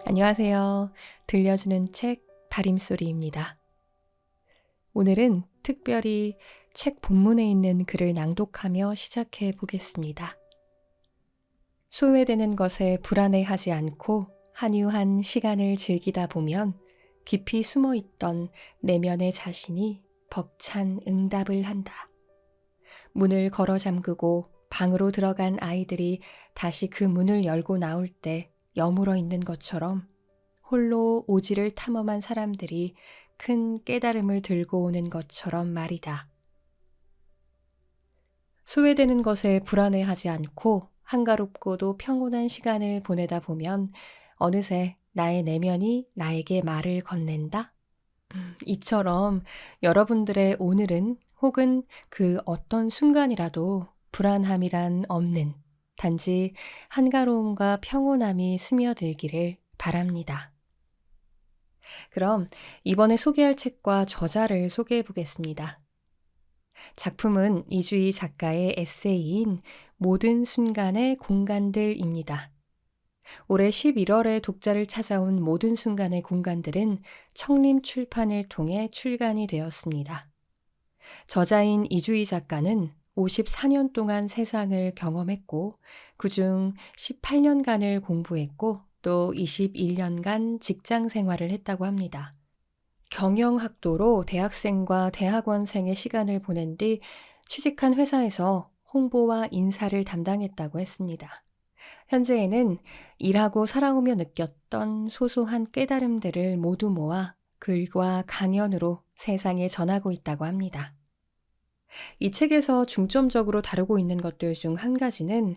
안녕하세요. 들려주는 책 바림소리입니다. 오늘은 특별히 책 본문에 있는 글을 낭독하며 시작해 보겠습니다. 소외되는 것에 불안해하지 않고 한유한 시간을 즐기다 보면 깊이 숨어 있던 내면의 자신이 벅찬 응답을 한다. 문을 걸어 잠그고 방으로 들어간 아이들이 다시 그 문을 열고 나올 때 여물어 있는 것처럼 홀로 오지를 탐험한 사람들이 큰 깨달음을 들고 오는 것처럼 말이다. 소외되는 것에 불안해하지 않고 한가롭고도 평온한 시간을 보내다 보면 어느새 나의 내면이 나에게 말을 건넨다. 이처럼 여러분들의 오늘은 혹은 그 어떤 순간이라도 불안함이란 없는 단지 한가로움과 평온함이 스며들기를 바랍니다. 그럼 이번에 소개할 책과 저자를 소개해 보겠습니다. 작품은 이주희 작가의 에세이인 모든 순간의 공간들입니다. 올해 11월에 독자를 찾아온 모든 순간의 공간들은 청림 출판을 통해 출간이 되었습니다. 저자인 이주희 작가는 54년 동안 세상을 경험했고 그중 18년간을 공부했고 또 21년간 직장 생활을 했다고 합니다. 경영학도로 대학생과 대학원생의 시간을 보낸 뒤 취직한 회사에서 홍보와 인사를 담당했다고 했습니다. 현재에는 일하고 살아오며 느꼈던 소소한 깨달음들을 모두 모아 글과 강연으로 세상에 전하고 있다고 합니다. 이 책에서 중점적으로 다루고 있는 것들 중 한 가지는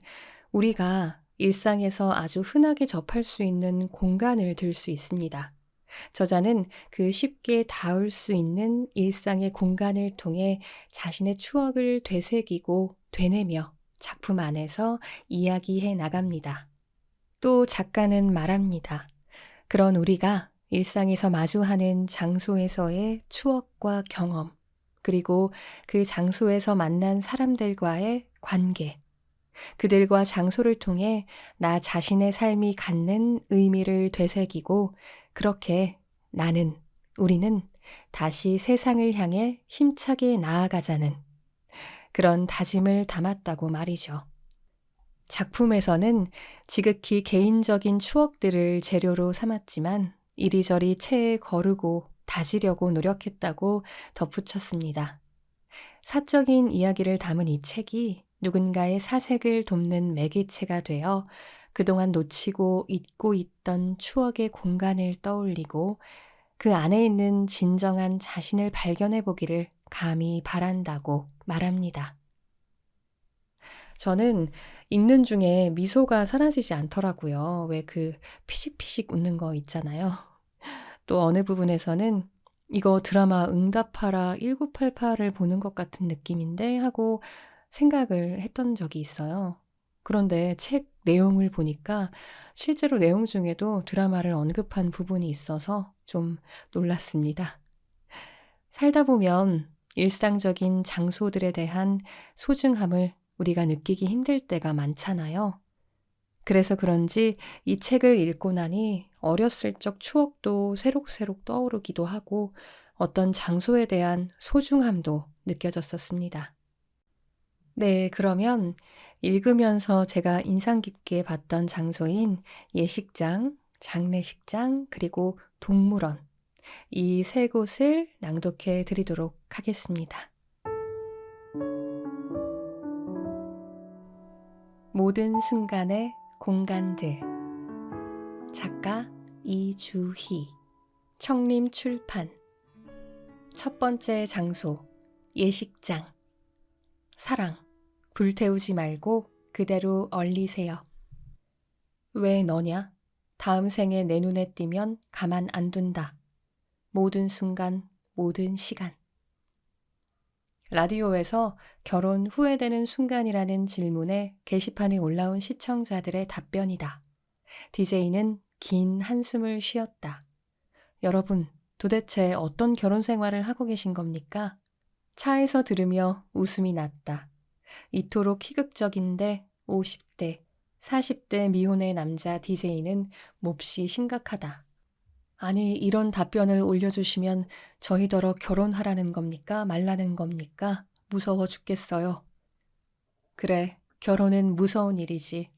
우리가 일상에서 아주 흔하게 접할 수 있는 공간을 들 수 있습니다. 저자는 그 쉽게 닿을 수 있는 일상의 공간을 통해 자신의 추억을 되새기고 되뇌며 작품 안에서 이야기해 나갑니다. 또 작가는 말합니다. 그런 우리가 일상에서 마주하는 장소에서의 추억과 경험, 그리고 그 장소에서 만난 사람들과의 관계, 그들과 장소를 통해 나 자신의 삶이 갖는 의미를 되새기고 그렇게 나는, 우리는 다시 세상을 향해 힘차게 나아가자는 그런 다짐을 담았다고 말이죠. 작품에서는 지극히 개인적인 추억들을 재료로 삼았지만 이리저리 체에 거르고 다지려고 노력했다고 덧붙였습니다. 사적인 이야기를 담은 이 책이 누군가의 사색을 돕는 매개체가 되어 그동안 놓치고 잊고 있던 추억의 공간을 떠올리고 그 안에 있는 진정한 자신을 발견해 보기를 감히 바란다고 말합니다. 저는 읽는 중에 미소가 사라지지 않더라고요. 왜 그 피식피식 웃는 거 있잖아요. 또 어느 부분에서는 이거 드라마 응답하라 1988을 보는 것 같은 느낌인데 하고 생각을 했던 적이 있어요. 그런데 책 내용을 보니까 실제로 내용 중에도 드라마를 언급한 부분이 있어서 좀 놀랐습니다. 살다 보면 일상적인 장소들에 대한 소중함을 우리가 느끼기 힘들 때가 많잖아요. 그래서 그런지 이 책을 읽고 나니 어렸을 적 추억도 새록새록 떠오르기도 하고 어떤 장소에 대한 소중함도 느껴졌었습니다. 네, 그러면 읽으면서 제가 인상 깊게 봤던 장소인 예식장, 장례식장, 그리고 동물원, 이 세 곳을 낭독해 드리도록 하겠습니다. 모든 순간의 공간들. 작가 이주희. 청림 출판. 첫 번째 장소. 예식장. 사랑. 불태우지 말고 그대로 얼리세요. 왜 너냐? 다음 생에 내 눈에 띄면 가만 안 둔다. 모든 순간, 모든 시간. 라디오에서 결혼 후회되는 순간이라는 질문에 게시판에 올라온 시청자들의 답변이다. DJ는 긴 한숨을 쉬었다. 여러분, 도대체 어떤 결혼 생활을 하고 계신 겁니까? 차에서 들으며 웃음이 났다. 이토록 희극적인데 50대, 40대 미혼의 남자 DJ는 몹시 심각하다. 아니, 이런 답변을 올려주시면 저희더러 결혼하라는 겁니까? 말라는 겁니까? 무서워 죽겠어요. 그래, 결혼은 무서운 일이지.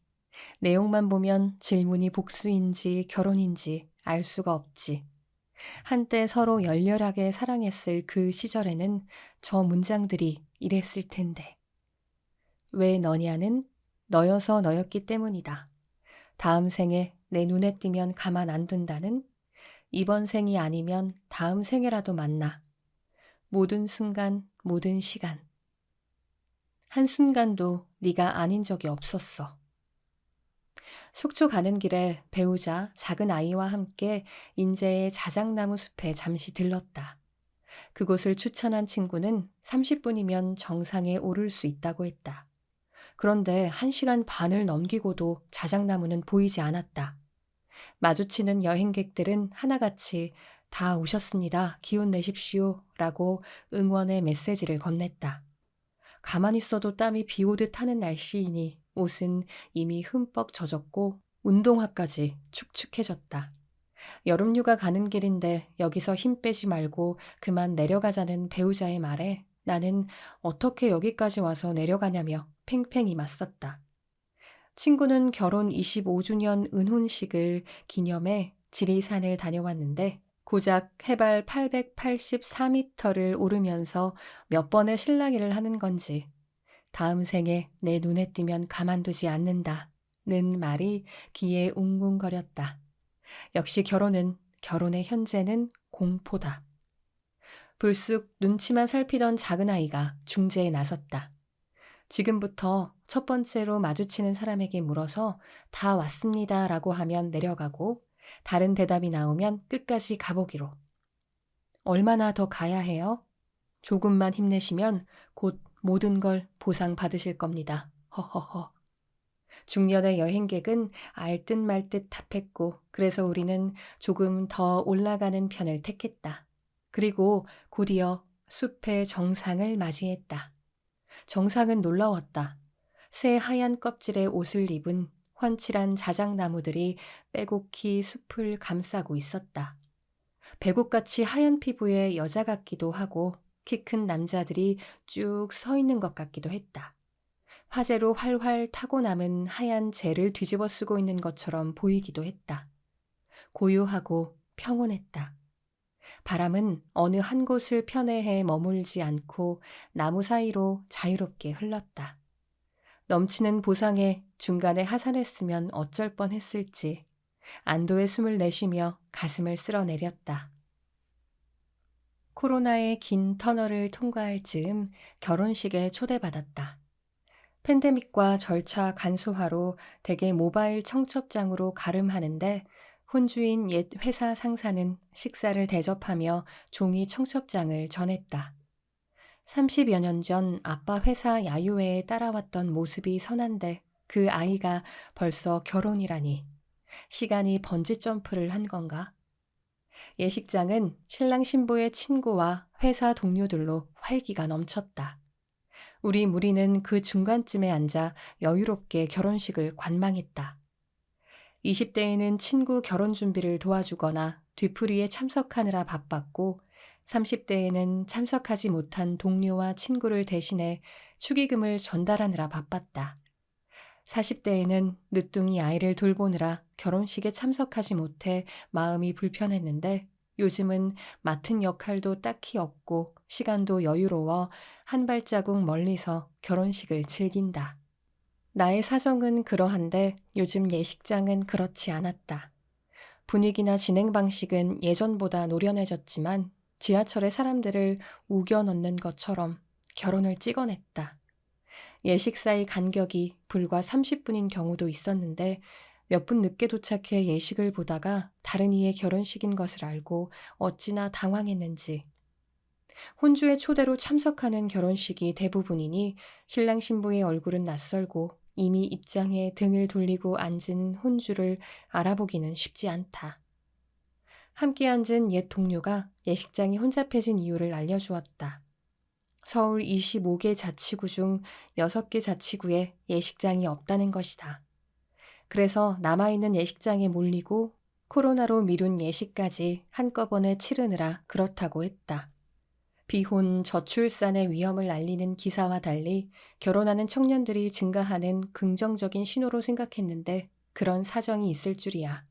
내용만 보면 질문이 복수인지 결혼인지 알 수가 없지. 한때 서로 열렬하게 사랑했을 그 시절에는 저 문장들이 이랬을 텐데. 왜 너냐는 너여서 너였기 때문이다. 다음 생에 내 눈에 띄면 가만 안 둔다는 이번 생이 아니면 다음 생에라도 만나. 모든 순간, 모든 시간. 한순간도 네가 아닌 적이 없었어. 속초 가는 길에 배우자 작은 아이와 함께 인제의 자작나무 숲에 잠시 들렀다. 그곳을 추천한 친구는 30분이면 정상에 오를 수 있다고 했다. 그런데 1시간 반을 넘기고도 자작나무는 보이지 않았다. 마주치는 여행객들은 하나같이 다 오셨습니다. 기운 내십시오. 라고 응원의 메시지를 건넸다. 가만히 있어도 땀이 비 오듯 하는 날씨이니 옷은 이미 흠뻑 젖었고 운동화까지 축축해졌다. 여름휴가 가는 길인데 여기서 힘 빼지 말고 그만 내려가자는 배우자의 말에 나는 어떻게 여기까지 와서 내려가냐며 팽팽히 맞섰다. 친구는 결혼 25주년 은혼식을 기념해 지리산을 다녀왔는데 고작 해발 884m를 오르면서 몇 번의 실랑이를 하는 건지 다음 생에 내 눈에 띄면 가만두지 않는다는 말이 귀에 웅웅거렸다. 역시 결혼의 현재는 공포다. 불쑥 눈치만 살피던 작은 아이가 중재에 나섰다. 지금부터 첫 번째로 마주치는 사람에게 물어서 다 왔습니다 라고 하면 내려가고 다른 대답이 나오면 끝까지 가보기로. 얼마나 더 가야 해요? 조금만 힘내시면 곧 모든 걸 보상받으실 겁니다. 허허허. 중년의 여행객은 알듯 말듯 답했고 그래서 우리는 조금 더 올라가는 편을 택했다. 그리고 곧이어 숲의 정상을 맞이했다. 정상은 놀라웠다. 새 하얀 껍질의 옷을 입은 훤칠한 자작나무들이 빼곡히 숲을 감싸고 있었다. 배곡같이 하얀 피부의 여자 같기도 하고 키 큰 남자들이 쭉 서 있는 것 같기도 했다. 화재로 활활 타고 남은 하얀 재를 뒤집어 쓰고 있는 것처럼 보이기도 했다. 고요하고 평온했다. 바람은 어느 한 곳을 편애해 머물지 않고 나무 사이로 자유롭게 흘렀다. 넘치는 보상에 중간에 하산했으면 어쩔 뻔했을지 안도의 숨을 내쉬며 가슴을 쓸어내렸다. 코로나의 긴 터널을 통과할 즈음 결혼식에 초대받았다. 팬데믹과 절차 간소화로 대개 모바일 청첩장으로 가름하는데 혼주인 옛 회사 상사는 식사를 대접하며 종이 청첩장을 전했다. 30여 년 전 아빠 회사 야유회에 따라왔던 모습이 선한데 그 아이가 벌써 결혼이라니. 시간이 번지점프를 한 건가? 예식장은 신랑 신부의 친구와 회사 동료들로 활기가 넘쳤다. 우리 무리는 그 중간쯤에 앉아 여유롭게 결혼식을 관망했다. 20대에는 친구 결혼 준비를 도와주거나 뒤풀이에 참석하느라 바빴고 30대에는 참석하지 못한 동료와 친구를 대신해 축의금을 전달하느라 바빴다. 40대에는 늦둥이 아이를 돌보느라 결혼식에 참석하지 못해 마음이 불편했는데 요즘은 맡은 역할도 딱히 없고 시간도 여유로워 한 발자국 멀리서 결혼식을 즐긴다. 나의 사정은 그러한데 요즘 예식장은 그렇지 않았다. 분위기나 진행 방식은 예전보다 노련해졌지만 지하철에 사람들을 우겨 넣는 것처럼 결혼을 찍어냈다. 예식 사이 간격이 불과 30분인 경우도 있었는데 몇 분 늦게 도착해 예식을 보다가 다른 이의 결혼식인 것을 알고 어찌나 당황했는지. 혼주의 초대로 참석하는 결혼식이 대부분이니 신랑 신부의 얼굴은 낯설고 이미 입장에 등을 돌리고 앉은 혼주를 알아보기는 쉽지 않다. 함께 앉은 옛 동료가 예식장이 혼잡해진 이유를 알려주었다. 서울 25개 자치구 중 6개 자치구에 예식장이 없다는 것이다. 그래서 남아있는 예식장에 몰리고 코로나로 미룬 예식까지 한꺼번에 치르느라 그렇다고 했다. 비혼, 저출산의 위험을 알리는 기사와 달리 결혼하는 청년들이 증가하는 긍정적인 신호로 생각했는데 그런 사정이 있을 줄이야.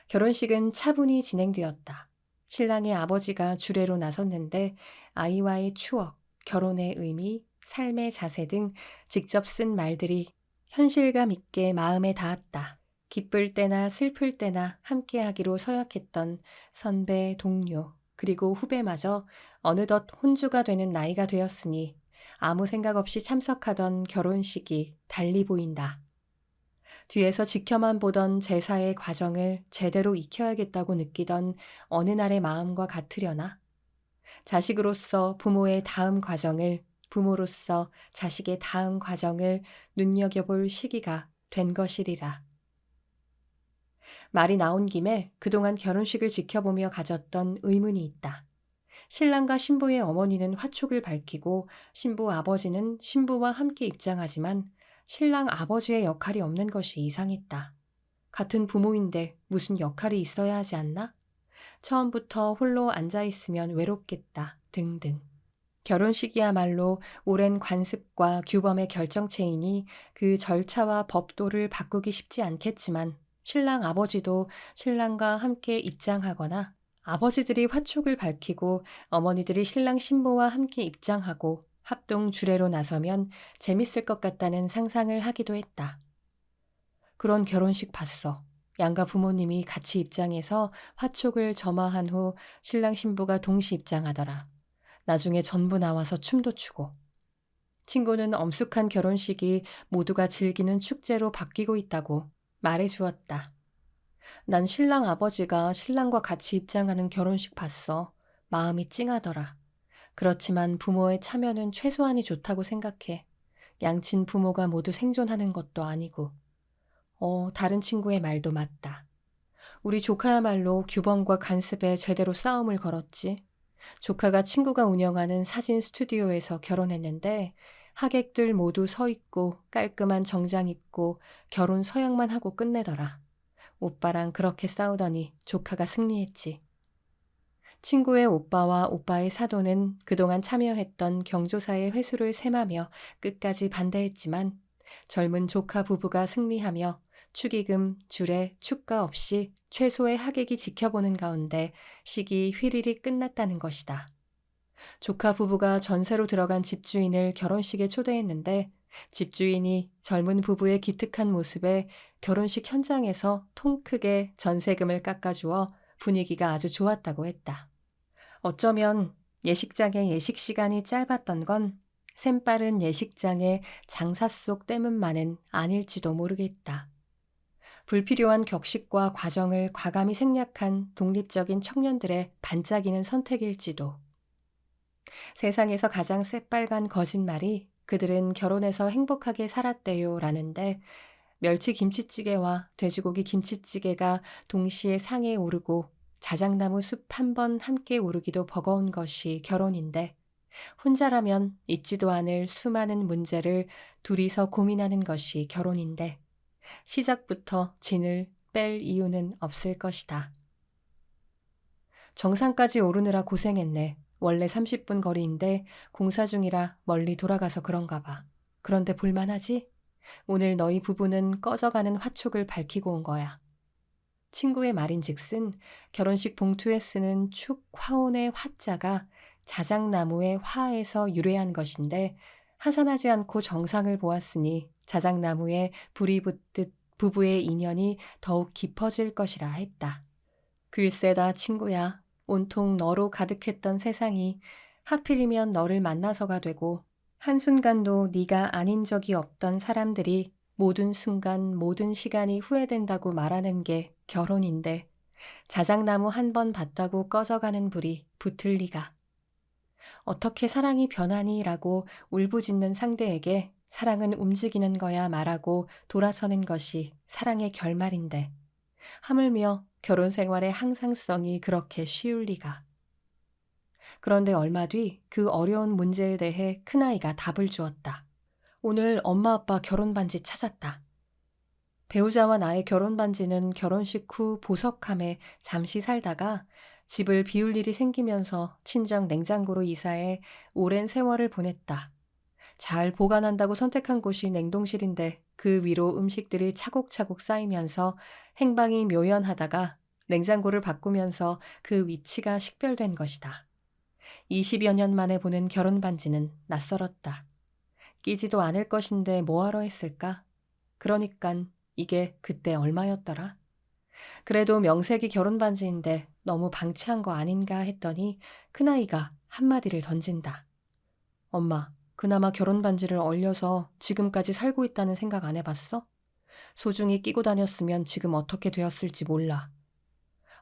결혼식은 차분히 진행되었다. 신랑의 아버지가 주례로 나섰는데 아이와의 추억, 결혼의 의미, 삶의 자세 등 직접 쓴 말들이 현실감 있게 마음에 닿았다. 기쁠 때나 슬플 때나 함께하기로 서약했던 선배, 동료, 그리고 후배마저 어느덧 혼주가 되는 나이가 되었으니 아무 생각 없이 참석하던 결혼식이 달리 보인다. 뒤에서 지켜만 보던 제사의 과정을 제대로 익혀야겠다고 느끼던 어느 날의 마음과 같으려나? 자식으로서 부모의 다음 과정을, 부모로서 자식의 다음 과정을 눈여겨볼 시기가 된 것이리라. 말이 나온 김에 그동안 결혼식을 지켜보며 가졌던 의문이 있다. 신랑과 신부의 어머니는 화촉을 밝히고 신부 아버지는 신부와 함께 입장하지만 신랑 아버지의 역할이 없는 것이 이상했다. 같은 부모인데 무슨 역할이 있어야 하지 않나? 처음부터 홀로 앉아있으면 외롭겠다. 등등. 결혼식이야말로 오랜 관습과 규범의 결정체이니 그 절차와 법도를 바꾸기 쉽지 않겠지만 신랑 아버지도 신랑과 함께 입장하거나 아버지들이 화촉을 밝히고 어머니들이 신랑 신부와 함께 입장하고 합동 주례로 나서면 재밌을 것 같다는 상상을 하기도 했다. 그런 결혼식 봤어. 양가 부모님이 같이 입장해서 화촉을 점화한 후 신랑 신부가 동시 입장하더라. 나중에 전부 나와서 춤도 추고. 친구는 엄숙한 결혼식이 모두가 즐기는 축제로 바뀌고 있다고 말해 주었다. 난 신랑 아버지가 신랑과 같이 입장하는 결혼식 봤어. 마음이 찡하더라. 그렇지만 부모의 참여는 최소한이 좋다고 생각해. 양친 부모가 모두 생존하는 것도 아니고. 다른 친구의 말도 맞다. 우리 조카야말로 규범과 관습에 제대로 싸움을 걸었지. 조카가 친구가 운영하는 사진 스튜디오에서 결혼했는데 하객들 모두 서 있고 깔끔한 정장 입고 결혼 서약만 하고 끝내더라. 오빠랑 그렇게 싸우더니 조카가 승리했지. 친구의 오빠와 오빠의 사돈은 그동안 참여했던 경조사의 회수를 세마며 끝까지 반대했지만 젊은 조카 부부가 승리하며 축의금, 주례, 축가 없이 최소의 하객이 지켜보는 가운데 식이 휘리릭 끝났다는 것이다. 조카 부부가 전세로 들어간 집주인을 결혼식에 초대했는데 집주인이 젊은 부부의 기특한 모습에 결혼식 현장에서 통 크게 전세금을 깎아주어 분위기가 아주 좋았다고 했다. 어쩌면 예식장의 예식 시간이 짧았던 건 샘빠른 예식장의 장사 속 때문만은 아닐지도 모르겠다. 불필요한 격식과 과정을 과감히 생략한 독립적인 청년들의 반짝이는 선택일지도. 세상에서 가장 새빨간 거짓말이 그들은 결혼해서 행복하게 살았대요 라는데 멸치 김치찌개와 돼지고기 김치찌개가 동시에 상에 오르고 자작나무 숲 한 번 함께 오르기도 버거운 것이 결혼인데 혼자라면 잊지도 않을 수많은 문제를 둘이서 고민하는 것이 결혼인데 시작부터 진을 뺄 이유는 없을 것이다. 정상까지 오르느라 고생했네. 원래 30분 거리인데 공사 중이라 멀리 돌아가서 그런가 봐. 그런데 볼만하지? 오늘 너희 부부는 꺼져가는 화촉을 밝히고 온 거야. 친구의 말인즉슨 결혼식 봉투에 쓰는 축 화혼의 화자가 자작나무의 화에서 유래한 것인데 하산하지 않고 정상을 보았으니 자작나무에 불이 붙듯 부부의 인연이 더욱 깊어질 것이라 했다. 글쎄다 친구야. 온통 너로 가득했던 세상이 하필이면 너를 만나서가 되고 한순간도 네가 아닌 적이 없던 사람들이 모든 순간 모든 시간이 후회된다고 말하는 게 결혼인데 자작나무 한 번 봤다고 꺼져가는 불이 붙을 리가. 어떻게 사랑이 변하니? 라고 울부짖는 상대에게 사랑은 움직이는 거야 말하고 돌아서는 것이 사랑의 결말인데 하물며 결혼 생활의 항상성이 그렇게 쉬울 리가. 그런데 얼마 뒤 그 어려운 문제에 대해 큰아이가 답을 주었다. 오늘 엄마 아빠 결혼 반지 찾았다. 배우자와 나의 결혼 반지는 결혼식 후 보석함에 잠시 살다가 집을 비울 일이 생기면서 친정 냉장고로 이사해 오랜 세월을 보냈다. 잘 보관한다고 선택한 곳이 냉동실인데 그 위로 음식들이 차곡차곡 쌓이면서 행방이 묘연하다가 냉장고를 바꾸면서 그 위치가 식별된 것이다. 20여 년 만에 보는 결혼 반지는 낯설었다. 끼지도 않을 것인데 뭐하러 했을까? 그러니깐 이게 그때 얼마였더라? 그래도 명색이 결혼 반지인데 너무 방치한 거 아닌가 했더니 큰아이가 한마디를 던진다. 엄마, 그나마 결혼 반지를 얼려서 지금까지 살고 있다는 생각 안 해봤어? 소중히 끼고 다녔으면 지금 어떻게 되었을지 몰라.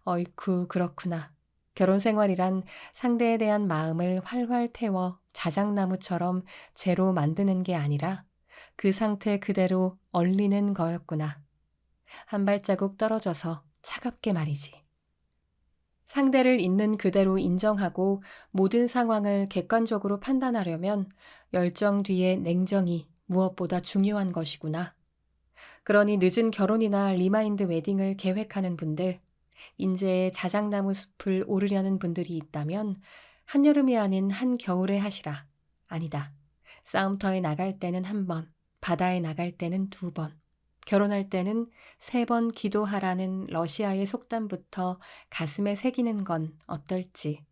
어이쿠, 그렇구나. 결혼 생활이란 상대에 대한 마음을 활활 태워 자작나무처럼 재로 만드는 게 아니라 그 상태 그대로 얼리는 거였구나. 한 발자국 떨어져서 차갑게 말이지. 상대를 있는 그대로 인정하고 모든 상황을 객관적으로 판단하려면 열정 뒤에 냉정이 무엇보다 중요한 것이구나. 그러니 늦은 결혼이나 리마인드 웨딩을 계획하는 분들, 인제의 자작나무 숲을 오르려는 분들이 있다면 한여름이 아닌 한겨울에 하시라. 아니다. 싸움터에 나갈 때는 한 번, 바다에 나갈 때는 두 번, 결혼할 때는 3번 기도하라는 러시아의 속담부터 가슴에 새기는 건 어떨지.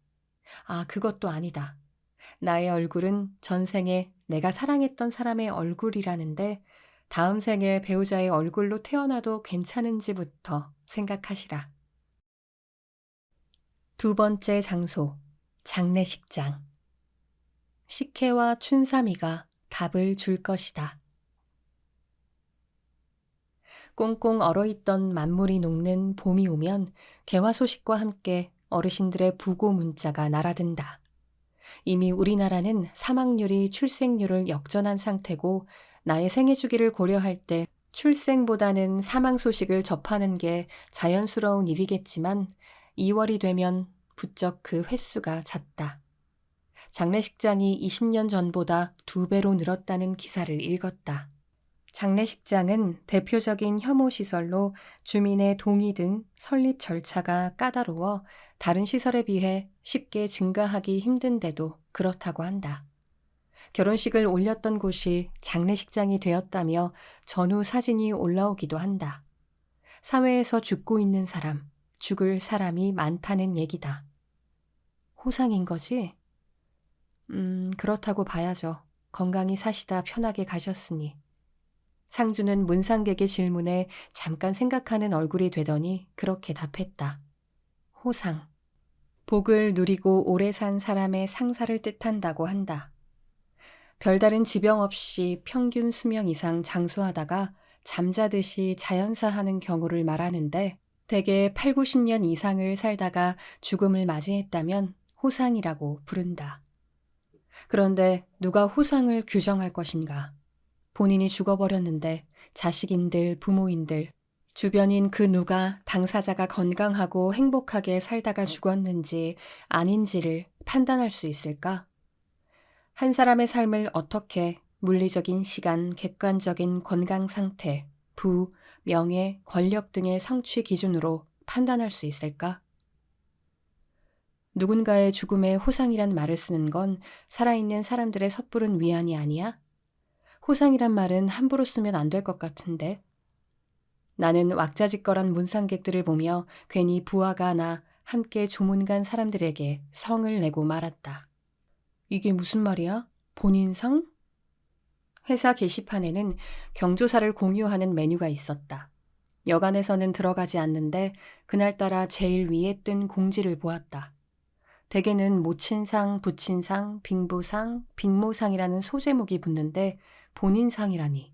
아, 그것도 아니다. 나의 얼굴은 전생에 내가 사랑했던 사람의 얼굴이라는데 다음 생에 배우자의 얼굴로 태어나도 괜찮은지부터 생각하시라. 2번째 장소, 장례식장. 식혜와 춘삼이가 답을 줄 것이다. 꽁꽁 얼어있던 만물이 녹는 봄이 오면 개화 소식과 함께 어르신들의 부고 문자가 날아든다. 이미 우리나라는 사망률이 출생률을 역전한 상태고 나의 생애 주기를 고려할 때 출생보다는 사망 소식을 접하는 게 자연스러운 일이겠지만 2월이 되면 부쩍 그 횟수가 잦다. 장례식장이 20년 전보다 2배로 늘었다는 기사를 읽었다. 장례식장은 대표적인 혐오시설로 주민의 동의 등 설립 절차가 까다로워 다른 시설에 비해 쉽게 증가하기 힘든데도 그렇다고 한다. 결혼식을 올렸던 곳이 장례식장이 되었다며 전후 사진이 올라오기도 한다. 사회에서 죽고 있는 사람, 죽을 사람이 많다는 얘기다. 호상인 거지? 그렇다고 봐야죠. 건강히 사시다 편하게 가셨으니. 상주는 문상객의 질문에 잠깐 생각하는 얼굴이 되더니 그렇게 답했다. 호상. 복을 누리고 오래 산 사람의 상사를 뜻한다고 한다. 별다른 지병 없이 평균 수명 이상 장수하다가 잠자듯이 자연사하는 경우를 말하는데 대개 8, 90년 이상을 살다가 죽음을 맞이했다면 호상이라고 부른다. 그런데 누가 호상을 규정할 것인가? 본인이 죽어버렸는데 자식인들, 부모인들, 주변인 그 누가 당사자가 건강하고 행복하게 살다가 죽었는지 아닌지를 판단할 수 있을까? 한 사람의 삶을 어떻게 물리적인 시간, 객관적인 건강 상태, 부, 명예, 권력 등의 성취 기준으로 판단할 수 있을까? 누군가의 죽음에 호상이란 말을 쓰는 건 살아있는 사람들의 섣부른 위안이 아니야? 호상이란 말은 함부로 쓰면 안 될 것 같은데. 나는 왁자지껄한 문상객들을 보며 괜히 부하가 나 함께 조문 간 사람들에게 성을 내고 말았다. 이게 무슨 말이야? 본인상? 회사 게시판에는 경조사를 공유하는 메뉴가 있었다. 여간에서는 들어가지 않는데 그날따라 제일 위에 뜬 공지를 보았다. 대개는 모친상, 부친상, 빙부상, 빙모상이라는 소제목이 붙는데 본인상이라니.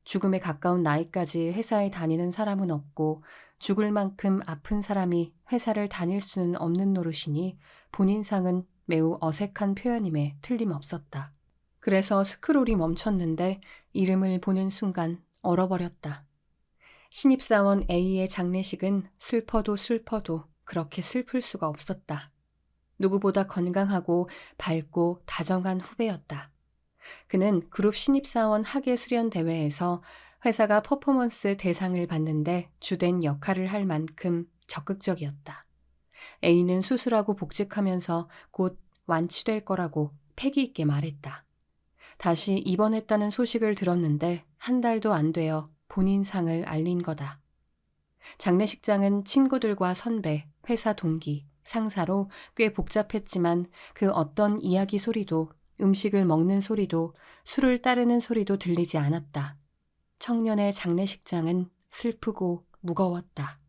죽음에 가까운 나이까지 회사에 다니는 사람은 없고 죽을 만큼 아픈 사람이 회사를 다닐 수는 없는 노릇이니 본인상은 매우 어색한 표현임에 틀림없었다. 그래서 스크롤이 멈췄는데 이름을 보는 순간 얼어버렸다. 신입사원 A의 장례식은 슬퍼도 슬퍼도 그렇게 슬플 수가 없었다. 누구보다 건강하고 밝고 다정한 후배였다. 그는 그룹 신입사원 학예 수련 대회에서 회사가 퍼포먼스 대상을 받는데 주된 역할을 할 만큼 적극적이었다. A는 수술하고 복직하면서 곧 완치될 거라고 패기 있게 말했다. 다시 입원했다는 소식을 들었는데 한 달도 안 되어 본인 상을 알린 거다. 장례식장은 친구들과 선배, 회사 동기, 상사로 꽤 복잡했지만 그 어떤 이야기 소리도 음식을 먹는 소리도 술을 따르는 소리도 들리지 않았다. 청년의 장례식장은 슬프고 무거웠다.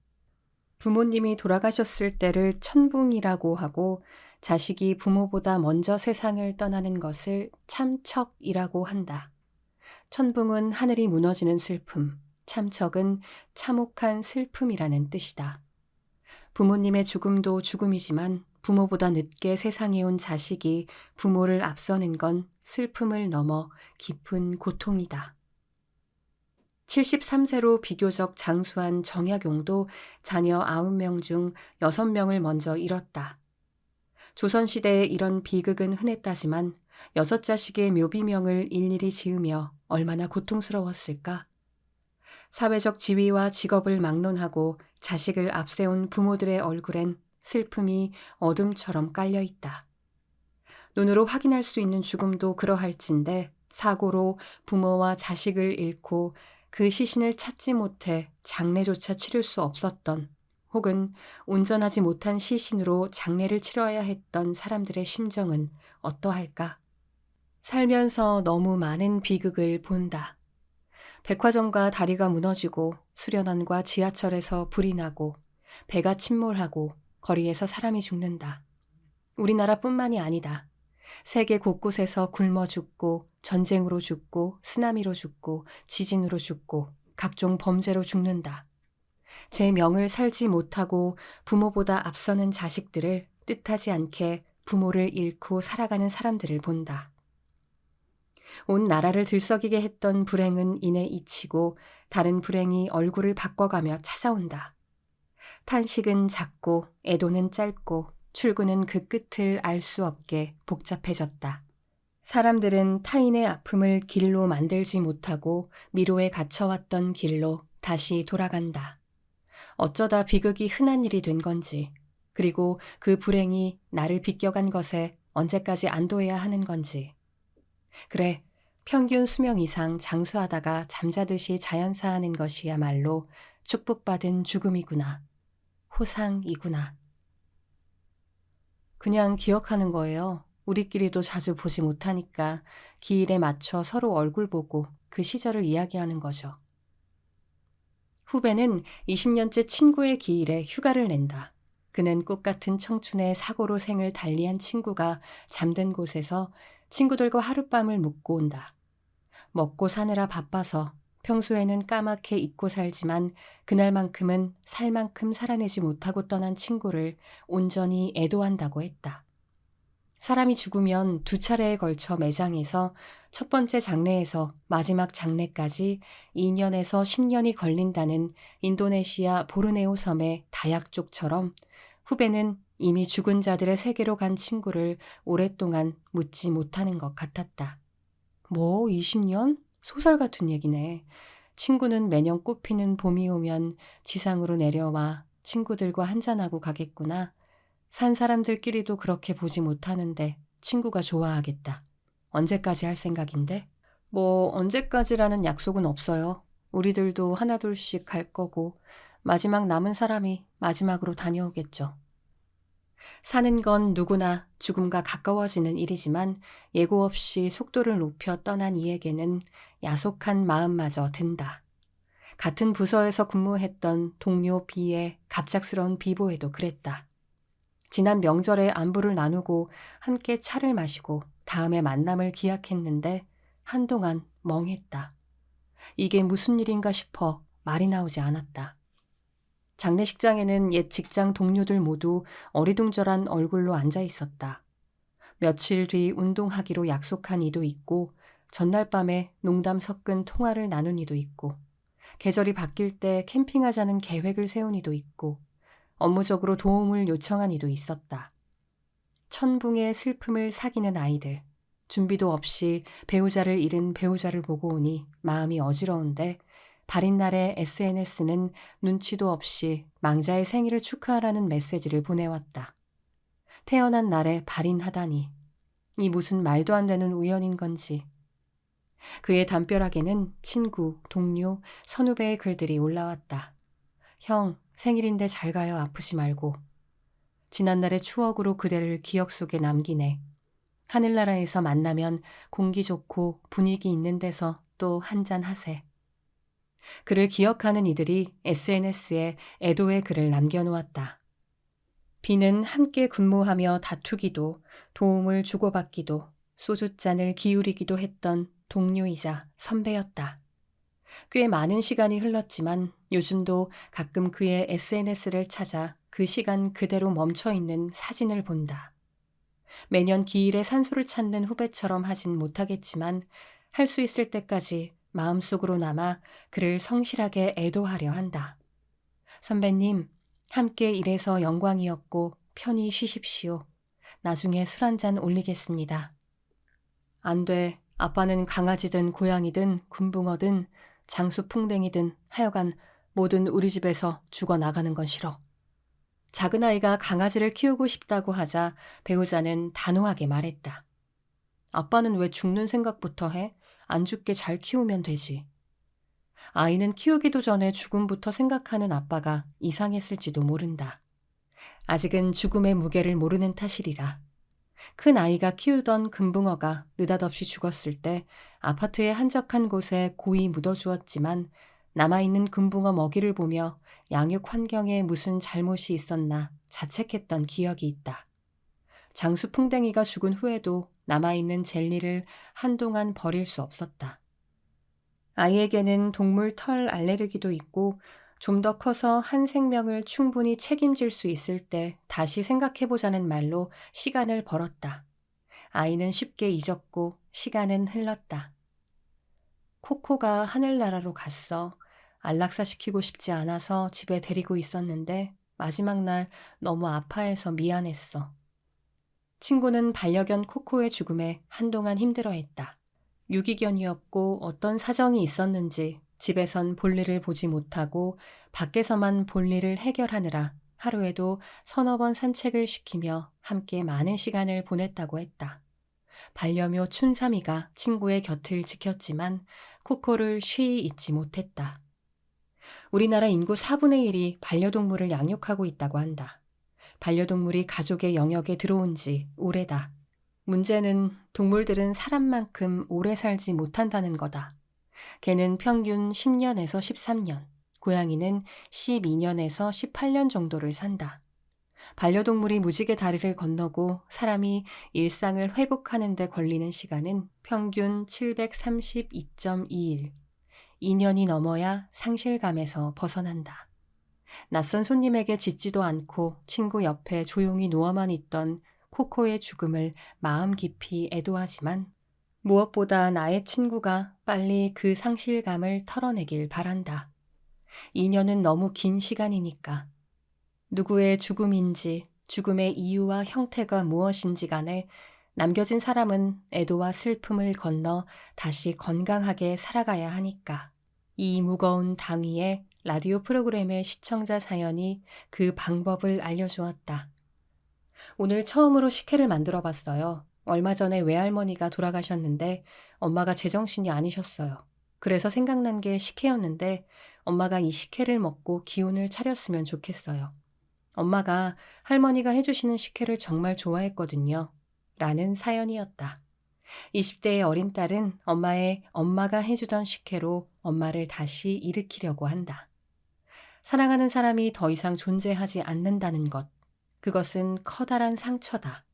부모님이 돌아가셨을 때를 천붕이라고 하고 자식이 부모보다 먼저 세상을 떠나는 것을 참척이라고 한다. 천붕은 하늘이 무너지는 슬픔, 참척은 참혹한 슬픔이라는 뜻이다. 부모님의 죽음도 죽음이지만 부모보다 늦게 세상에 온 자식이 부모를 앞서는 건 슬픔을 넘어 깊은 고통이다. 73세로 비교적 장수한 정약용도 자녀 9명 중 6명을 먼저 잃었다. 조선시대에 이런 비극은 흔했다지만 6자식의 묘비명을 일일이 지으며 얼마나 고통스러웠을까? 사회적 지위와 직업을 막론하고 자식을 앞세운 부모들의 얼굴엔 슬픔이 어둠처럼 깔려있다. 눈으로 확인할 수 있는 죽음도 그러할진데 사고로 부모와 자식을 잃고 그 시신을 찾지 못해 장례조차 치를 수 없었던 혹은 온전하지 못한 시신으로 장례를 치러야 했던 사람들의 심정은 어떠할까? 살면서 너무 많은 비극을 본다. 백화점과 다리가 무너지고 수련원과 지하철에서 불이 나고 배가 침몰하고 거리에서 사람이 죽는다. 우리나라뿐만이 아니다. 세계 곳곳에서 굶어 죽고 전쟁으로 죽고 쓰나미로 죽고 지진으로 죽고 각종 범죄로 죽는다. 제 명을 살지 못하고 부모보다 앞서는 자식들을 뜻하지 않게 부모를 잃고 살아가는 사람들을 본다. 온 나라를 들썩이게 했던 불행은 이내 잊히고 다른 불행이 얼굴을 바꿔가며 찾아온다. 탄식은 작고 애도는 짧고 출구는 그 끝을 알 수 없게 복잡해졌다. 사람들은 타인의 아픔을 길로 만들지 못하고 미로에 갇혀왔던 길로 다시 돌아간다. 어쩌다 비극이 흔한 일이 된 건지, 그리고 그 불행이 나를 비껴간 것에 언제까지 안도해야 하는 건지. 그래, 평균 수명 이상 장수하다가 잠자듯이 자연사하는 것이야말로 축복받은 죽음이구나. 호상이구나. 그냥 기억하는 거예요. 우리끼리도 자주 보지 못하니까 기일에 맞춰 서로 얼굴 보고 그 시절을 이야기하는 거죠. 후배는 20년째 친구의 기일에 휴가를 낸다. 그는 꽃같은 청춘의 사고로 생을 달리한 친구가 잠든 곳에서 친구들과 하룻밤을 묵고 온다. 먹고 사느라 바빠서 평소에는 까맣게 잊고 살지만 그날만큼은 살 만큼 살아내지 못하고 떠난 친구를 온전히 애도한다고 했다. 사람이 죽으면 2차례에 걸쳐 매장에서 첫 번째 장례에서 마지막 장례까지 2년에서 10년이 걸린다는 인도네시아 보르네오 섬의 다약족처럼 후배는 이미 죽은 자들의 세계로 간 친구를 오랫동안 묻지 못하는 것 같았다. 뭐 20년? 소설 같은 얘기네. 친구는 매년 꽃피는 봄이 오면 지상으로 내려와 친구들과 한잔하고 가겠구나. 산 사람들끼리도 그렇게 보지 못하는데 친구가 좋아하겠다. 언제까지 할 생각인데? 뭐 언제까지라는 약속은 없어요. 우리들도 하나둘씩 갈 거고 마지막 남은 사람이 마지막으로 다녀오겠죠. 사는 건 누구나 죽음과 가까워지는 일이지만 예고 없이 속도를 높여 떠난 이에게는 야속한 마음마저 든다. 같은 부서에서 근무했던 동료 B의 갑작스러운 비보에도 그랬다. 지난 명절에 안부를 나누고 함께 차를 마시고 다음에 만남을 기약했는데 한동안 멍했다. 이게 무슨 일인가 싶어 말이 나오지 않았다. 장례식장에는 옛 직장 동료들 모두 어리둥절한 얼굴로 앉아 있었다. 며칠 뒤 운동하기로 약속한 이도 있고 전날 밤에 농담 섞은 통화를 나눈 이도 있고 계절이 바뀔 때 캠핑하자는 계획을 세운 이도 있고 업무적으로 도움을 요청한 이도 있었다. 천붕의 슬픔을 사귀는 아이들, 준비도 없이 배우자를 잃은 배우자를 보고 오니 마음이 어지러운데 발인 날의 SNS는 눈치도 없이 망자의 생일을 축하하라는 메시지를 보내왔다. 태어난 날에 발인하다니. 이 무슨 말도 안 되는 우연인 건지. 그의 담벼락에는 친구, 동료, 선후배의 글들이 올라왔다. 형, 생일인데 잘 가요. 아프지 말고. 지난날의 추억으로 그대를 기억 속에 남기네. 하늘나라에서 만나면 공기 좋고 분위기 있는 데서 또 한잔 하세. 그를 기억하는 이들이 SNS에 애도의 글을 남겨놓았다. 비는 함께 근무하며 다투기도 도움을 주고받기도 소주잔을 기울이기도 했던 동료이자 선배였다. 꽤 많은 시간이 흘렀지만 요즘도 가끔 그의 SNS를 찾아 그 시간 그대로 멈춰있는 사진을 본다. 매년 기일에 산소를 찾는 후배처럼 하진 못하겠지만 할 수 있을 때까지 마음속으로 남아 그를 성실하게 애도하려 한다. 선배님, 함께 일해서 영광이었고 편히 쉬십시오. 나중에 술 한잔 올리겠습니다. 안 돼. 아빠는 강아지든 고양이든 금붕어든 장수풍뎅이든 하여간 뭐든 우리 집에서 죽어나가는 건 싫어. 작은 아이가 강아지를 키우고 싶다고 하자 배우자는 단호하게 말했다. 아빠는 왜 죽는 생각부터 해? 안 죽게 잘 키우면 되지. 아이는 키우기도 전에 죽음부터 생각하는 아빠가 이상했을지도 모른다. 아직은 죽음의 무게를 모르는 탓이리라. 큰 아이가 키우던 금붕어가 느닷없이 죽었을 때 아파트의 한적한 곳에 고이 묻어주었지만 남아있는 금붕어 먹이를 보며 양육 환경에 무슨 잘못이 있었나 자책했던 기억이 있다. 장수풍뎅이가 죽은 후에도 남아있는 젤리를 한동안 버릴 수 없었다. 아이에게는 동물 털 알레르기도 있고 좀 더 커서 한 생명을 충분히 책임질 수 있을 때 다시 생각해보자는 말로 시간을 벌었다. 아이는 쉽게 잊었고 시간은 흘렀다. 코코가 하늘나라로 갔어. 안락사시키고 싶지 않아서 집에 데리고 있었는데 마지막 날 너무 아파해서 미안했어. 친구는 반려견 코코의 죽음에 한동안 힘들어했다. 유기견이었고 어떤 사정이 있었는지 집에선 볼일을 보지 못하고 밖에서만 볼일을 해결하느라 하루에도 서너 번 산책을 시키며 함께 많은 시간을 보냈다고 했다. 반려묘 춘삼이가 친구의 곁을 지켰지만 코코를 쉬이 잊지 못했다. 우리나라 인구 4분의 1이 반려동물을 양육하고 있다고 한다. 반려동물이 가족의 영역에 들어온 지 오래다. 문제는 동물들은 사람만큼 오래 살지 못한다는 거다. 개는 평균 10년에서 13년, 고양이는 12년에서 18년 정도를 산다. 반려동물이 무지개 다리를 건너고 사람이 일상을 회복하는 데 걸리는 시간은 평균 732.2일. 2년이 넘어야 상실감에서 벗어난다. 낯선 손님에게 짖지도 않고 친구 옆에 조용히 누워만 있던 코코의 죽음을 마음 깊이 애도하지만 무엇보다 나의 친구가 빨리 그 상실감을 털어내길 바란다. 2년은 너무 긴 시간이니까. 누구의 죽음인지 죽음의 이유와 형태가 무엇인지 간에 남겨진 사람은 애도와 슬픔을 건너 다시 건강하게 살아가야 하니까. 이 무거운 당위에 라디오 프로그램의 시청자 사연이 그 방법을 알려주었다. 오늘 처음으로 식혜를 만들어 봤어요. 얼마 전에 외할머니가 돌아가셨는데 엄마가 제정신이 아니셨어요. 그래서 생각난 게 식혜였는데 엄마가 이 식혜를 먹고 기운을 차렸으면 좋겠어요. 엄마가 할머니가 해주시는 식혜를 정말 좋아했거든요. 라는 사연이었다. 20대의 어린 딸은 엄마가 해주던 식혜로 엄마를 다시 일으키려고 한다. 사랑하는 사람이 더 이상 존재하지 않는다는 것. 그것은 커다란 상처다.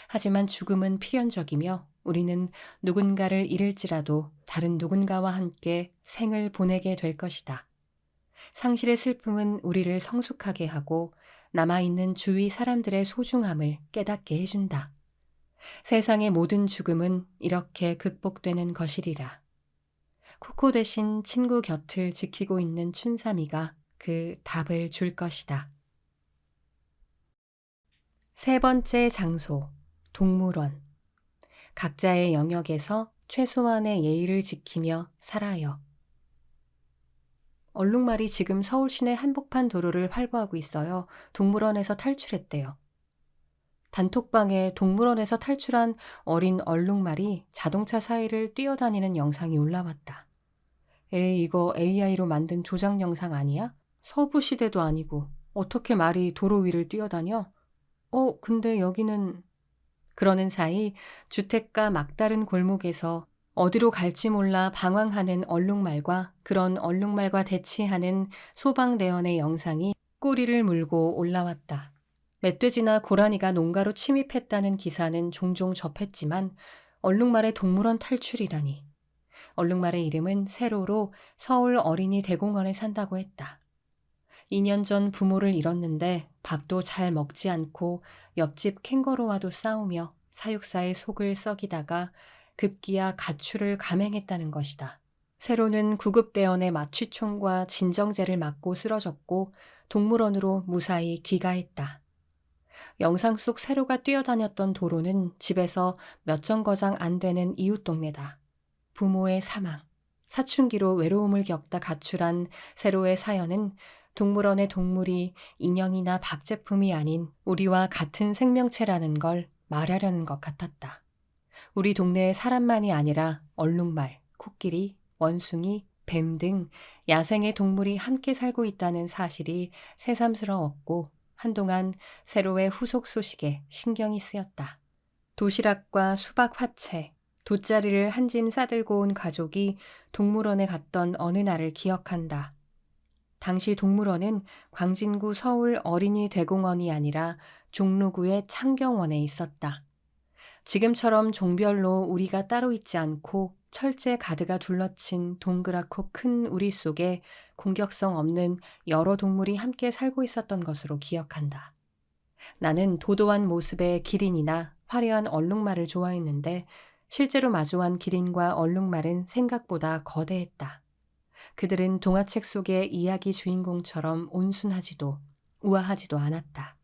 하지만 죽음은 필연적이며 우리는 누군가를 잃을지라도 다른 누군가와 함께 생을 보내게 될 것이다. 상실의 슬픔은 우리를 성숙하게 하고 남아있는 주위 사람들의 소중함을 깨닫게 해준다. 세상의 모든 죽음은 이렇게 극복되는 것이리라. 코코 대신 친구 곁을 지키고 있는 춘삼이가 그 답을 줄 것이다. 세 번째 장소, 동물원. 각자의 영역에서 최소한의 예의를 지키며 살아요. 얼룩말이 지금 서울 시내 한복판 도로를 활보하고 있어요. 동물원에서 탈출했대요. 단톡방에 동물원에서 탈출한 어린 얼룩말이 자동차 사이를 뛰어다니는 영상이 올라왔다. 에이, 이거 AI로 만든 조작 영상 아니야? 서부 시대도 아니고 어떻게 말이 도로 위를 뛰어다녀? 근데 여기는... 그러는 사이 주택가 막다른 골목에서 어디로 갈지 몰라 방황하는 얼룩말과 그런 얼룩말과 대치하는 소방대원의 영상이 꼬리를 물고 올라왔다. 멧돼지나 고라니가 농가로 침입했다는 기사는 종종 접했지만 얼룩말의 동물원 탈출이라니. 얼룩말의 이름은 세로로 서울 어린이 대공원에 산다고 했다. 2년 전 부모를 잃었는데 밥도 잘 먹지 않고 옆집 캥거루와도 싸우며 사육사의 속을 썩이다가 급기야 가출을 감행했다는 것이다. 세로는 구급대원의 마취총과 진정제를 맞고 쓰러졌고 동물원으로 무사히 귀가했다. 영상 속 세로가 뛰어다녔던 도로는 집에서 몇 정거장 안 되는 이웃 동네다. 부모의 사망, 사춘기로 외로움을 겪다 가출한 세로의 사연은 동물원의 동물이 인형이나 박제품이 아닌 우리와 같은 생명체라는 걸 말하려는 것 같았다. 우리 동네에 사람만이 아니라 얼룩말, 코끼리, 원숭이, 뱀 등 야생의 동물이 함께 살고 있다는 사실이 새삼스러웠고 한동안 세로의 후속 소식에 신경이 쓰였다. 도시락과 수박 화채, 돗자리를 한 짐 싸들고 온 가족이 동물원에 갔던 어느 날을 기억한다. 당시 동물원은 광진구 서울 어린이 대공원이 아니라 종로구의 창경원에 있었다. 지금처럼 종별로 우리가 따로 있지 않고 철제 가드가 둘러친 동그랗고 큰 우리 속에 공격성 없는 여러 동물이 함께 살고 있었던 것으로 기억한다. 나는 도도한 모습의 기린이나 화려한 얼룩말을 좋아했는데 실제로 마주한 기린과 얼룩말은 생각보다 거대했다. 그들은 동화책 속의 이야기 주인공처럼 온순하지도 우아하지도 않았다.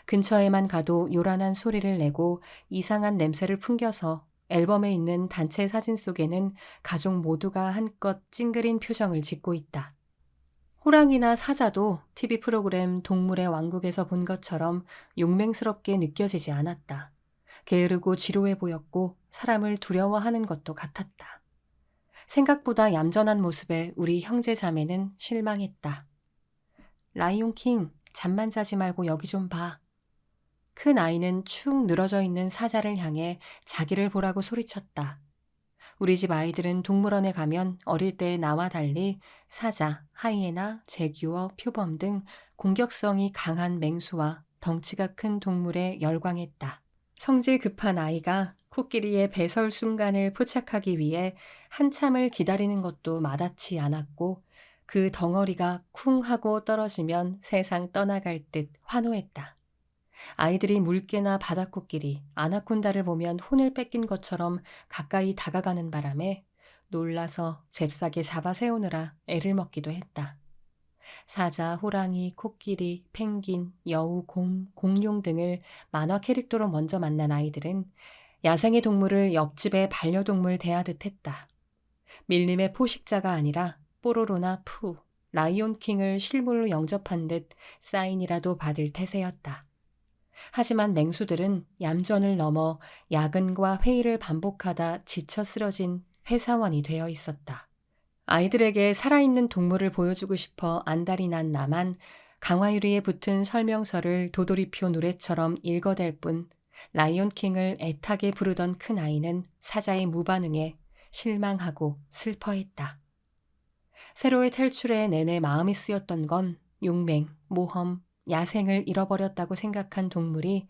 근처에만 가도 요란한 소리를 내고 이상한 냄새를 풍겨서 앨범에 있는 단체 사진 속에는 가족 모두가 한껏 찡그린 표정을 짓고 있다. 호랑이나 사자도 TV 프로그램 동물의 왕국에서 본 것처럼 용맹스럽게 느껴지지 않았다. 게으르고 지루해 보였고 사람을 두려워하는 것도 같았다. 생각보다 얌전한 모습에 우리 형제 자매는 실망했다. 라이온킹, 잠만 자지 말고 여기 좀 봐. 큰 아이는 축 늘어져 있는 사자를 향해 자기를 보라고 소리쳤다. 우리 집 아이들은 동물원에 가면 어릴 때 나와 달리 사자, 하이에나, 제규어, 표범 등 공격성이 강한 맹수와 덩치가 큰 동물에 열광했다. 성질 급한 아이가 코끼리의 배설 순간을 포착하기 위해 한참을 기다리는 것도 마다치 않았고 그 덩어리가 쿵 하고 떨어지면 세상 떠나갈 듯 환호했다. 아이들이 물개나 바다코끼리, 아나콘다를 보면 혼을 뺏긴 것처럼 가까이 다가가는 바람에 놀라서 잽싸게 잡아 세우느라 애를 먹기도 했다. 사자, 호랑이, 코끼리, 펭귄, 여우, 곰, 공룡 등을 만화 캐릭터로 먼저 만난 아이들은 야생의 동물을 옆집의 반려동물 대하듯 했다. 밀림의 포식자가 아니라 뽀로로나 푸, 라이온킹을 실물로 영접한 듯 사인이라도 받을 태세였다. 하지만 맹수들은 얌전을 넘어 야근과 회의를 반복하다 지쳐 쓰러진 회사원이 되어 있었다. 아이들에게 살아있는 동물을 보여주고 싶어 안달이 난 나만 강화유리에 붙은 설명서를 도돌이표 노래처럼 읽어댈 뿐 라이온킹을 애타게 부르던 큰아이는 사자의 무반응에 실망하고 슬퍼했다. 세로의 탈출에 내내 마음이 쓰였던 건 용맹, 모험, 야생을 잃어버렸다고 생각한 동물이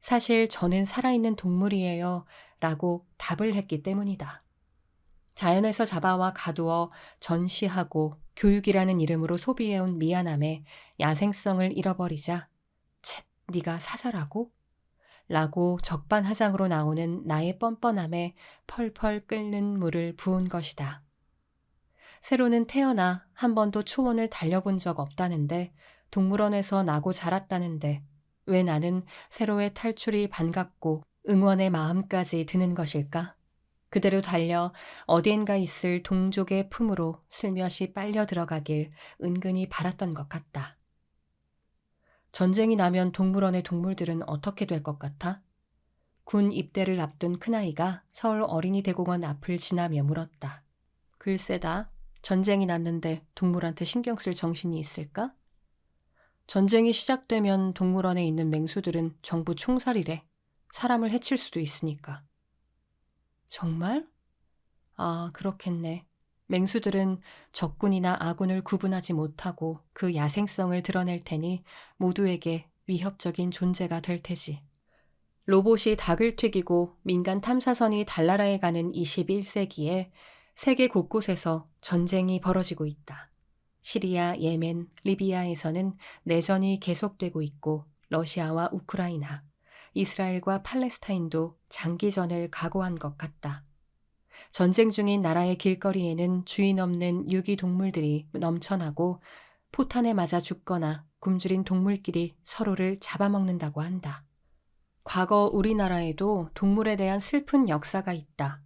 사실 저는 살아있는 동물이에요 라고 답을 했기 때문이다. 자연에서 잡아와 가두어 전시하고 교육이라는 이름으로 소비해온 미안함에 야생성을 잃어버리자 쳇, 네가 사자라고? 라고 적반하장으로 나오는 나의 뻔뻔함에 펄펄 끓는 물을 부은 것이다. 세로는 태어나 한 번도 초원을 달려본 적 없다는데 동물원에서 나고 자랐다는데 왜 나는 세로의 탈출이 반갑고 응원의 마음까지 드는 것일까? 그대로 달려 어디엔가 있을 동족의 품으로 슬며시 빨려 들어가길 은근히 바랐던 것 같다. 전쟁이 나면 동물원의 동물들은 어떻게 될 것 같아? 군 입대를 앞둔 큰아이가 서울 어린이대공원 앞을 지나며 물었다. 글쎄다. 전쟁이 났는데 동물한테 신경 쓸 정신이 있을까? 전쟁이 시작되면 동물원에 있는 맹수들은 정부 총살이래. 사람을 해칠 수도 있으니까. 정말? 아, 그렇겠네. 맹수들은 적군이나 아군을 구분하지 못하고 그 야생성을 드러낼 테니 모두에게 위협적인 존재가 될 테지. 로봇이 닭을 튀기고 민간 탐사선이 달나라에 가는 21세기에 세계 곳곳에서 전쟁이 벌어지고 있다. 시리아, 예멘, 리비아에서는 내전이 계속되고 있고 러시아와 우크라이나, 이스라엘과 팔레스타인도 장기전을 각오한 것 같다. 전쟁 중인 나라의 길거리에는 주인 없는 유기동물들이 넘쳐나고 포탄에 맞아 죽거나 굶주린 동물끼리 서로를 잡아먹는다고 한다. 과거 우리나라에도 동물에 대한 슬픈 역사가 있다.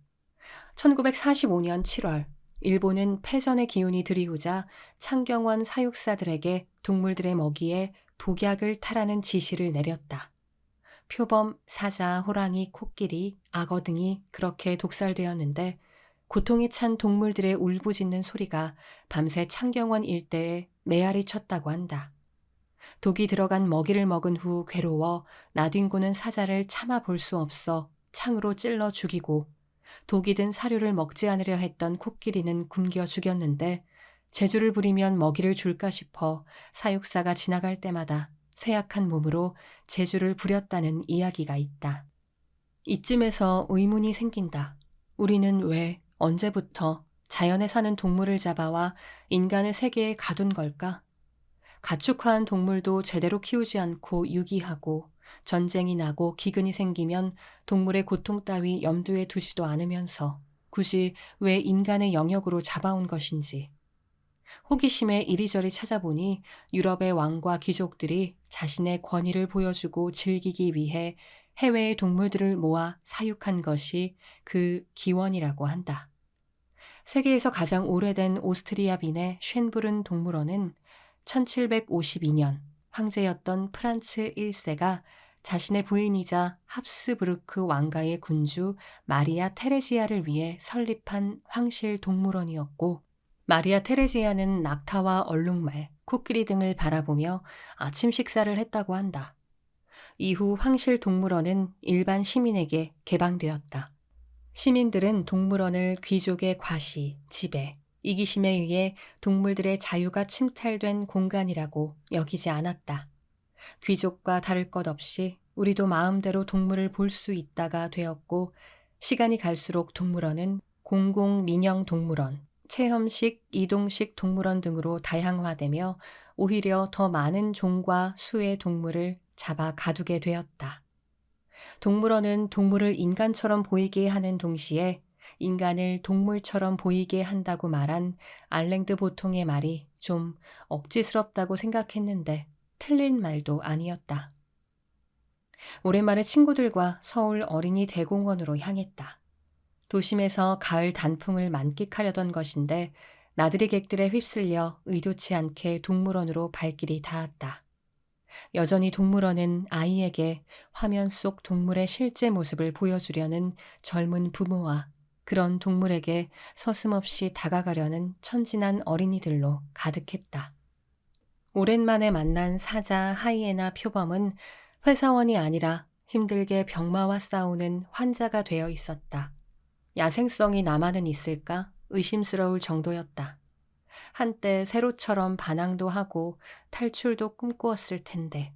1945년 7월, 일본은 패전의 기운이 들이우자 창경원 사육사들에게 동물들의 먹이에 독약을 타라는 지시를 내렸다. 표범, 사자, 호랑이, 코끼리, 악어 등이 그렇게 독살되었는데 고통에 찬 동물들의 울부짖는 소리가 밤새 창경원 일대에 메아리 쳤다고 한다. 독이 들어간 먹이를 먹은 후 괴로워 나뒹구는 사자를 참아 볼 수 없어 창으로 찔러 죽이고 독이 든 사료를 먹지 않으려 했던 코끼리는 굶겨 죽였는데 재주를 부리면 먹이를 줄까 싶어 사육사가 지나갈 때마다 쇠약한 몸으로 재주를 부렸다는 이야기가 있다. 이쯤에서 의문이 생긴다. 우리는 왜, 언제부터 자연에 사는 동물을 잡아와 인간의 세계에 가둔 걸까? 가축화한 동물도 제대로 키우지 않고 유기하고 전쟁이 나고 기근이 생기면 동물의 고통 따위 염두에 두지도 않으면서 굳이 왜 인간의 영역으로 잡아온 것인지. 호기심에 이리저리 찾아보니 유럽의 왕과 귀족들이 자신의 권위를 보여주고 즐기기 위해 해외의 동물들을 모아 사육한 것이 그 기원이라고 한다. 세계에서 가장 오래된 오스트리아 빈의 쉔부른 동물원은 1752년 황제였던 프란츠 1세가 자신의 부인이자 합스부르크 왕가의 군주 마리아 테레지아를 위해 설립한 황실 동물원이었고, 마리아 테레지아는 낙타와 얼룩말, 코끼리 등을 바라보며 아침 식사를 했다고 한다. 이후 황실 동물원은 일반 시민에게 개방되었다. 시민들은 동물원을 귀족의 과시, 지배, 이기심에 의해 동물들의 자유가 침탈된 공간이라고 여기지 않았다. 귀족과 다를 것 없이 우리도 마음대로 동물을 볼 수 있다가 되었고, 시간이 갈수록 동물원은 공공민영동물원, 체험식, 이동식 동물원 등으로 다양화되며 오히려 더 많은 종과 수의 동물을 잡아 가두게 되었다. 동물원은 동물을 인간처럼 보이게 하는 동시에 인간을 동물처럼 보이게 한다고 말한 알랭드 보통의 말이 좀 억지스럽다고 생각했는데 틀린 말도 아니었다. 오랜만에 친구들과 서울 어린이 대공원으로 향했다. 도심에서 가을 단풍을 만끽하려던 것인데 나들이 객들에 휩쓸려 의도치 않게 동물원으로 발길이 닿았다. 여전히 동물원은 아이에게 화면 속 동물의 실제 모습을 보여주려는 젊은 부모와 그런 동물에게 서슴없이 다가가려는 천진한 어린이들로 가득했다. 오랜만에 만난 사자, 하이에나, 표범은 회사원이 아니라 힘들게 병마와 싸우는 환자가 되어 있었다. 야생성이 남아는 있을까 의심스러울 정도였다. 한때 세로처럼 반항도 하고 탈출도 꿈꾸었을 텐데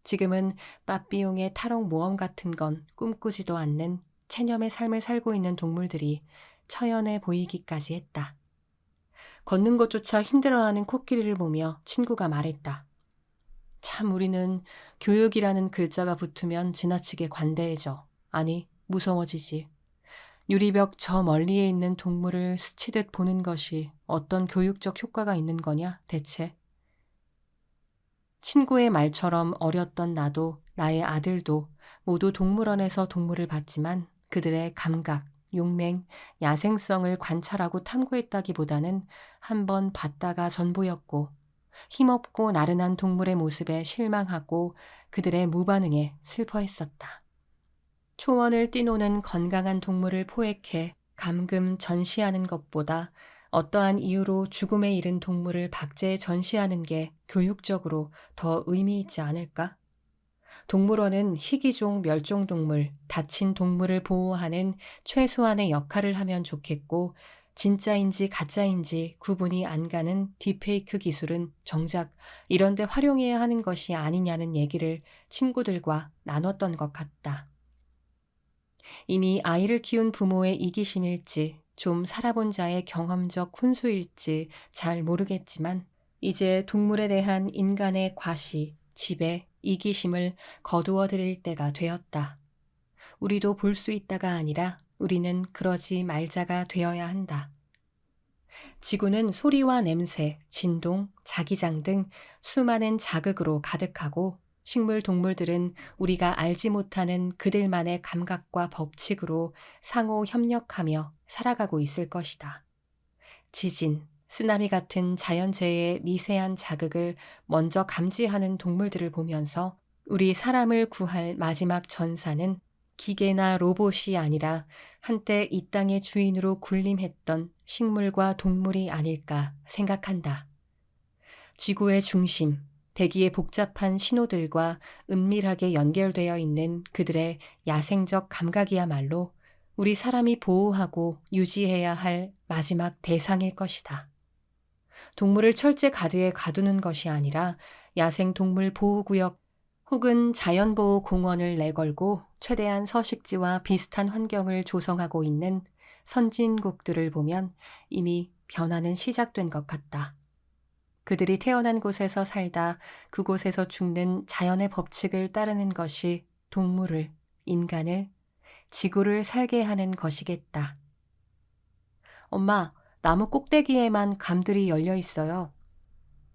지금은 빠삐용의 탈옥 모험 같은 건 꿈꾸지도 않는 체념의 삶을 살고 있는 동물들이 처연해 보이기까지 했다. 걷는 것조차 힘들어하는 코끼리를 보며 친구가 말했다. 참 우리는 교육이라는 글자가 붙으면 지나치게 관대해져. 아니, 무서워지지. 유리벽 저 멀리에 있는 동물을 스치듯 보는 것이 어떤 교육적 효과가 있는 거냐, 대체? 친구의 말처럼 어렸던 나도 나의 아들도 모두 동물원에서 동물을 봤지만 그들의 감각, 용맹, 야생성을 관찰하고 탐구했다기보다는 한번 봤다가 전부였고 힘없고 나른한 동물의 모습에 실망하고 그들의 무반응에 슬퍼했었다. 초원을 뛰노는 건강한 동물을 포획해 감금 전시하는 것보다 어떠한 이유로 죽음에 이른 동물을 박제해 전시하는 게 교육적으로 더 의미 있지 않을까? 동물원은 희귀종 멸종동물, 다친 동물을 보호하는 최소한의 역할을 하면 좋겠고, 진짜인지 가짜인지 구분이 안 가는 딥페이크 기술은 정작 이런 데 활용해야 하는 것이 아니냐는 얘기를 친구들과 나눴던 것 같다. 이미 아이를 키운 부모의 이기심일지 좀 살아본 자의 경험적 훈수일지 잘 모르겠지만 이제 동물에 대한 인간의 과시, 지배, 이기심을 거두어 드릴 때가 되었다. 우리도 볼 수 있다가 아니라 우리는 그러지 말자가 되어야 한다. 지구는 소리와 냄새, 진동, 자기장 등 수많은 자극으로 가득하고 식물 동물들은 우리가 알지 못하는 그들만의 감각과 법칙으로 상호 협력하며 살아가고 있을 것이다. 지진, 쓰나미 같은 자연재해의 미세한 자극을 먼저 감지하는 동물들을 보면서 우리 사람을 구할 마지막 전사는 기계나 로봇이 아니라 한때 이 땅의 주인으로 군림했던 식물과 동물이 아닐까 생각한다. 지구의 중심, 대기의 복잡한 신호들과 은밀하게 연결되어 있는 그들의 야생적 감각이야말로 우리 사람이 보호하고 유지해야 할 마지막 대상일 것이다. 동물을 철제 가드에 가두는 것이 아니라 야생동물 보호구역 혹은 자연보호공원을 내걸고 최대한 서식지와 비슷한 환경을 조성하고 있는 선진국들을 보면 이미 변화는 시작된 것 같다. 그들이 태어난 곳에서 살다 그곳에서 죽는 자연의 법칙을 따르는 것이 동물을, 인간을, 지구를 살게 하는 것이겠다. 엄마, 나무 꼭대기에만 감들이 열려 있어요.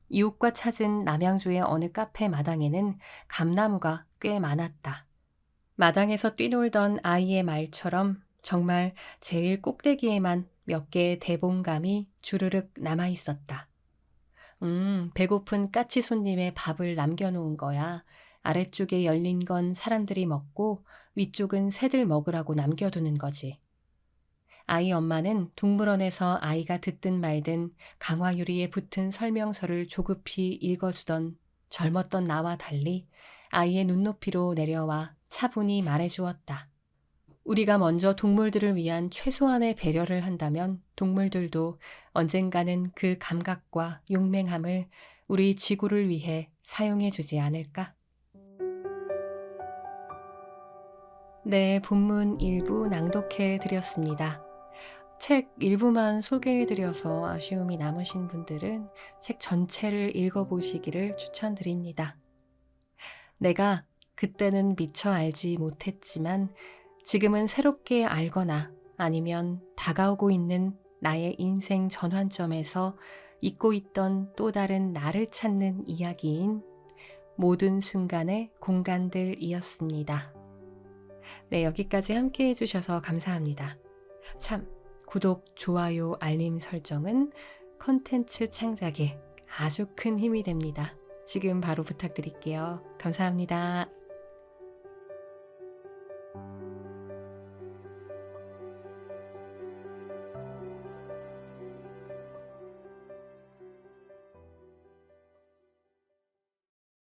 이웃과 찾은 남양주의 어느 카페 마당에는 감나무가 꽤 많았다. 마당에서 뛰놀던 아이의 말처럼 정말 제일 꼭대기에만 몇 개의 대봉감이 주르륵 남아 있었다. 배고픈 까치 손님의 밥을 남겨놓은 거야. 아래쪽에 열린 건 사람들이 먹고 위쪽은 새들 먹으라고 남겨두는 거지. 아이 엄마는 동물원에서 아이가 듣든 말든 강화유리에 붙은 설명서를 조급히 읽어주던 젊었던 나와 달리 아이의 눈높이로 내려와 차분히 말해주었다. 우리가 먼저 동물들을 위한 최소한의 배려를 한다면 동물들도 언젠가는 그 감각과 용맹함을 우리 지구를 위해 사용해주지 않을까? 네, 본문 일부 낭독해 드렸습니다. 책 일부만 소개해드려서 아쉬움이 남으신 분들은 책 전체를 읽어보시기를 추천드립니다. 내가 그때는 미처 알지 못했지만 지금은 새롭게 알거나 아니면 다가오고 있는 나의 인생 전환점에서 잊고 있던 또 다른 나를 찾는 이야기인 모든 순간의 공간들이었습니다. 네, 여기까지 함께 해주셔서 감사합니다. 참, 구독, 좋아요, 알림 설정은 콘텐츠 창작에 아주 큰 힘이 됩니다. 지금 바로 부탁드릴게요. 감사합니다.